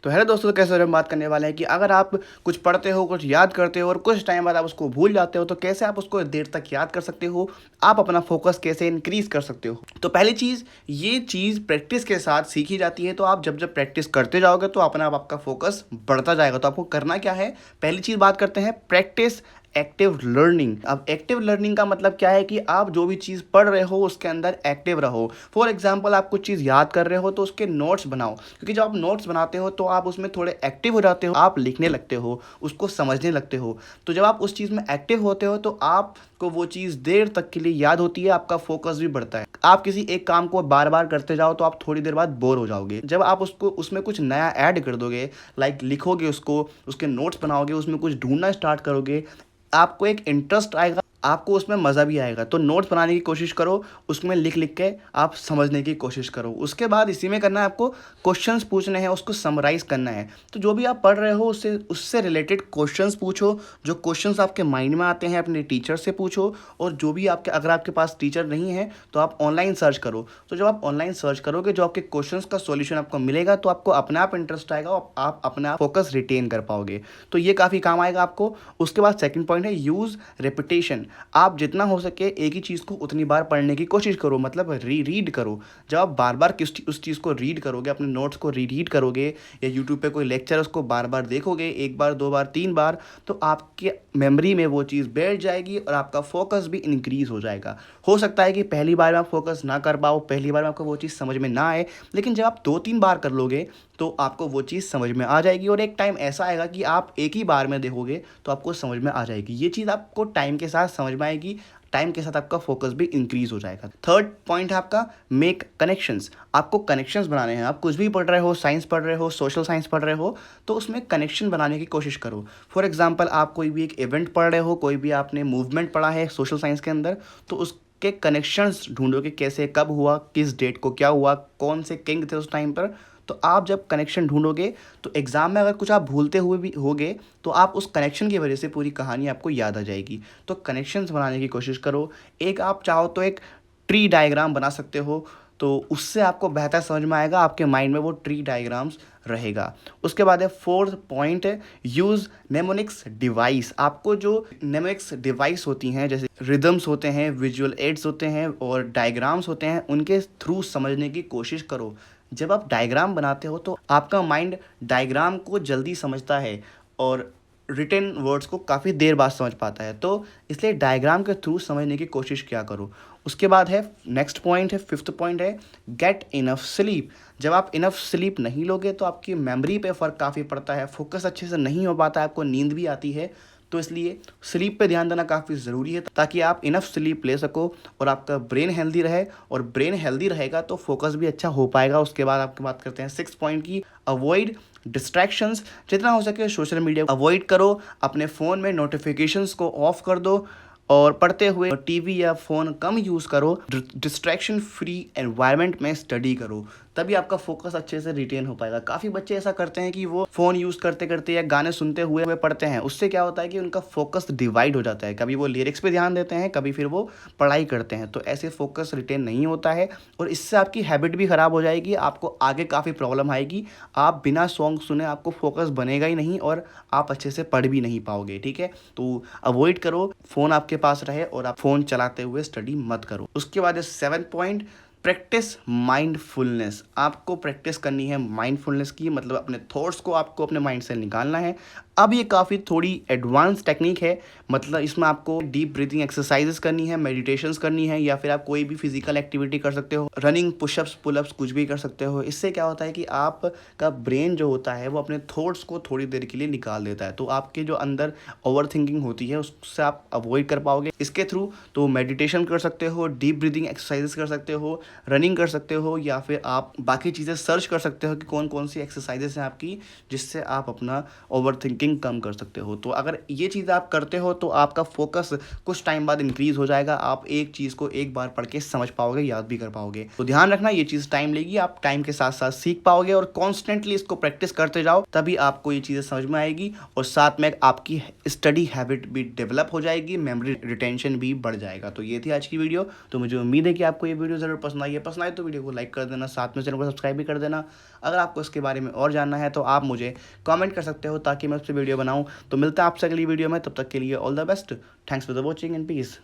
तो हेलो दोस्तों, कैसे हो? हम बात करने वाले हैं कि अगर आप कुछ पढ़ते हो, कुछ याद करते हो और कुछ टाइम बाद आप उसको भूल जाते हो, तो कैसे आप उसको देर तक याद कर सकते हो? आप अपना फोकस कैसे इंक्रीज कर सकते हो? तो पहली चीज़, ये चीज़ प्रैक्टिस के साथ सीखी जाती है। तो आप जब जब प्रैक्टिस करते जाओगे तो अपने आप आपका फोकस बढ़ता जाएगा। तो आपको करना क्या है? पहली चीज़ बात करते हैं प्रैक्टिस एक्टिव लर्निंग। अब एक्टिव लर्निंग का मतलब क्या है कि आप जो भी चीज़ पढ़ रहे हो उसके अंदर एक्टिव रहो। फॉर एग्जाम्पल, आप कुछ चीज़ याद कर रहे हो तो उसके नोट्स बनाओ, क्योंकि जब आप नोट्स बनाते हो तो आप उसमें थोड़े एक्टिव हो जाते हो, आप लिखने लगते हो, उसको समझने लगते हो। तो जब आप उस चीज़ में एक्टिव होते हो तो आपको वो चीज़ देर तक के लिए याद होती है, आपका फोकस भी बढ़ता है। आप किसी एक काम को बार बार करते जाओ तो आप थोड़ी देर बाद बोर हो जाओगे। जब आप उसको उसमें कुछ नया ऐड कर दोगे, लाइक लिखोगे उसको, उसके नोट्स बनाओगे, उसमें कुछ ढूंढना स्टार्ट करोगे, आपको एक इंटरेस्ट आएगा, आपको उसमें मज़ा भी आएगा। तो नोट्स बनाने की कोशिश करो, उसमें लिख लिख के आप समझने की कोशिश करो। उसके बाद इसी में करना है आपको, क्वेश्चंस पूछने हैं, उसको समराइज़ करना है। तो जो भी आप पढ़ रहे हो उससे उससे रिलेटेड क्वेश्चंस पूछो। जो क्वेश्चंस आपके माइंड में आते हैं अपने टीचर से पूछो। और जो भी आपके, अगर आपके पास टीचर नहीं है तो आप ऑनलाइन सर्च करो। तो जब आप ऑनलाइन सर्च करोगे, जो आपके क्वेश्चंस का सॉल्यूशन आपको मिलेगा, तो आपको अपने आप इंटरेस्ट आएगा और आप अपने आप फोकस रिटेन कर पाओगे। तो ये काफ़ी काम आएगा आपको। उसके बाद सेकंड पॉइंट है यूज़ रेपिटेशन। आप जितना हो सके एक ही चीज़ को उतनी बार पढ़ने की कोशिश करो, मतलब रीड करो। जब आप बार बार उस चीज़ को रीड करोगे, अपने नोट्स को रीड करोगे, या यूट्यूब पे कोई लेक्चर उसको बार बार देखोगे, एक बार, दो बार, तीन बार, तो आपके मेमोरी में वो चीज़ बैठ जाएगी और आपका फोकस भी इंक्रीज हो जाएगा। हो सकता है कि पहली बार में आप फोकस ना कर पाओ, पहली बार में आपको वो चीज़ समझ में ना आए, लेकिन जब आप दो तीन बार कर लोगे तो आपको वो चीज़ समझ में आ जाएगी। और एक टाइम ऐसा आएगा कि आप एक ही बार में देखोगे तो आपको समझ में आ जाएगी। ये चीज़ आपको टाइम के साथ समझ में आएगी, टाइम के साथ आपका फोकस भी इंक्रीज हो जाएगा। थर्ड पॉइंट है आपका मेक कनेक्शंस। आपको कनेक्शंस बनाने हैं। आप कुछ भी पढ़ रहे हो, साइंस पढ़ रहे हो, सोशल साइंस पढ़ रहे हो, तो उसमें कनेक्शन बनाने की कोशिश करो। फॉर एग्जाम्पल, आप कोई भी एक इवेंट पढ़ रहे हो, कोई भी आपने मूवमेंट पढ़ा है सोशल साइंस के अंदर, तो उसके कनेक्शंस ढूंढो कि कैसे, कब हुआ, किस डेट को क्या हुआ, कौन से किंग थे उस टाइम पर। तो आप जब कनेक्शन ढूंढोगे तो एग्ज़ाम में अगर कुछ आप भूलते हुए भी होगे तो आप उस कनेक्शन की वजह से पूरी कहानी आपको याद आ जाएगी। तो कनेक्शंस बनाने की कोशिश करो। एक आप चाहो तो एक ट्री डायग्राम बना सकते हो, तो उससे आपको बेहतर समझ में आएगा, आपके माइंड में वो ट्री डायग्राम्स रहेगा। उसके बाद है फोर्थ पॉइंट है यूज़ नेमोनिक्स डिवाइस। आपको जो नेमोनिक्स डिवाइस होती हैं, जैसे रिदम्स होते हैं, विजुअल एड्स होते हैं और डायग्राम्स होते हैं, उनके थ्रू समझने की कोशिश करो। जब आप डायग्राम बनाते हो तो आपका माइंड डायग्राम को जल्दी समझता है और रिटन वर्ड्स को काफ़ी देर बाद समझ पाता है। तो इसलिए डायग्राम के थ्रू समझने की कोशिश क्या करो। उसके बाद है नेक्स्ट पॉइंट है, फिफ्थ पॉइंट है गेट इनफ स्लीप। जब आप इनफ स्लीप नहीं लोगे तो आपकी मेमोरी पे फ़र्क काफ़ी पड़ता है, फोकस अच्छे से नहीं हो पाता है, आपको नींद भी आती है। तो इसलिए स्लीप पे ध्यान देना काफ़ी ज़रूरी है, ताकि आप इनफ स्लीप ले सको और आपका ब्रेन हेल्दी रहे। और ब्रेन हेल्दी रहेगा तो फोकस भी अच्छा हो पाएगा। उसके बाद आपकी बात करते हैं सिक्स पॉइंट की, अवॉइड डिस्ट्रैक्शंस। जितना हो सके सोशल मीडिया अवॉइड करो, अपने फ़ोन में नोटिफिकेशंस को ऑफ कर दो और पढ़ते हुए टीवी या फ़ोन कम यूज़ करो। डिस्ट्रैक्शन फ्री एनवायरनमेंट में स्टडी करो, तभी आपका फोकस अच्छे से रिटेन हो पाएगा। काफ़ी बच्चे ऐसा करते हैं कि वो फ़ोन यूज़ करते करते या गाने सुनते हुए पढ़ते हैं। उससे क्या होता है कि उनका फोकस डिवाइड हो जाता है, कभी वो लिरिक्स पे ध्यान देते हैं, कभी फिर वो पढ़ाई करते हैं। तो ऐसे फोकस रिटेन नहीं होता है और इससे आपकी हैबिट भी ख़राब हो जाएगी, आपको आगे काफ़ी प्रॉब्लम आएगी। आप बिना सॉन्ग सुने आपको फोकस बनेगा ही नहीं और आप अच्छे से पढ़ भी नहीं पाओगे। ठीक है, तो अवॉइड करो, फ़ोन आपके पास रहे और आप फ़ोन चलाते हुए स्टडी मत करो। उसके बाद है सेवन पॉइंट, प्रैक्टिस माइंडफुलनेस। आपको प्रैक्टिस करनी है माइंडफुलनेस की, मतलब अपने थॉट्स को आपको अपने माइंड से निकालना है। अब ये काफ़ी थोड़ी एडवांस टेक्निक है, मतलब इसमें आपको डीप ब्रीथिंग एक्सरसाइजेस करनी है, मेडिटेशंस करनी है, या फिर आप कोई भी फिजिकल एक्टिविटी कर सकते हो, रनिंग, पुशअप्स, पुलअप्स, कुछ भी कर सकते हो। इससे क्या होता है कि आपका ब्रेन जो होता है वो अपने थॉट्स को थोड़ी देर के लिए निकाल देता है, तो आपके जो अंदर ओवर थिंकिंग होती है उससे आप अवॉइड कर पाओगे इसके थ्रू। तो मेडिटेशन कर सकते हो, डीप ब्रीथिंग एक्सरसाइजेस कर सकते हो, रनिंग कर सकते हो, या फिर आप बाकी चीज़ें सर्च कर सकते हो कि कौन कौन सी एक्सरसाइजेस हैं आपकी, जिससे आप अपना ओवर थिंकिंग थिंकिंग कम कर सकते हो। तो अगर ये चीज़ आप करते हो तो आपका फोकस कुछ टाइम बाद इंक्रीज़ हो जाएगा। आप एक चीज़ को एक बार पढ़ के समझ पाओगे, याद भी कर पाओगे। तो ध्यान रखना ये चीज़ टाइम लेगी, आप टाइम के साथ-साथ सीख पाओगे और कॉन्स्टेंटली इसको प्रैक्टिस करते जाओ, तभी आपको ये चीज़ें समझ में आएगी और साथ में आपकी स्टडी हैबिट भी डेवलप हो जाएगी, मेमोरी रिटेंशन भी बढ़ जाएगा। तो ये थी आज की वीडियो। तो मुझे उम्मीद है कि आपको ये वीडियो ज़रूर पसंद आई है। पसंद आए तो वीडियो को लाइक कर देना, साथ में चैनल को सब्सक्राइब भी कर देना। अगर आपको इसके बारे में और जानना है तो आप मुझे कमेंट कर सकते हो ताकि मैं उस पर वीडियो बनाऊँ। तो मिलता है आपसे अगली वीडियो में, तब तक के लिए all the best. Thanks for the watching and piece.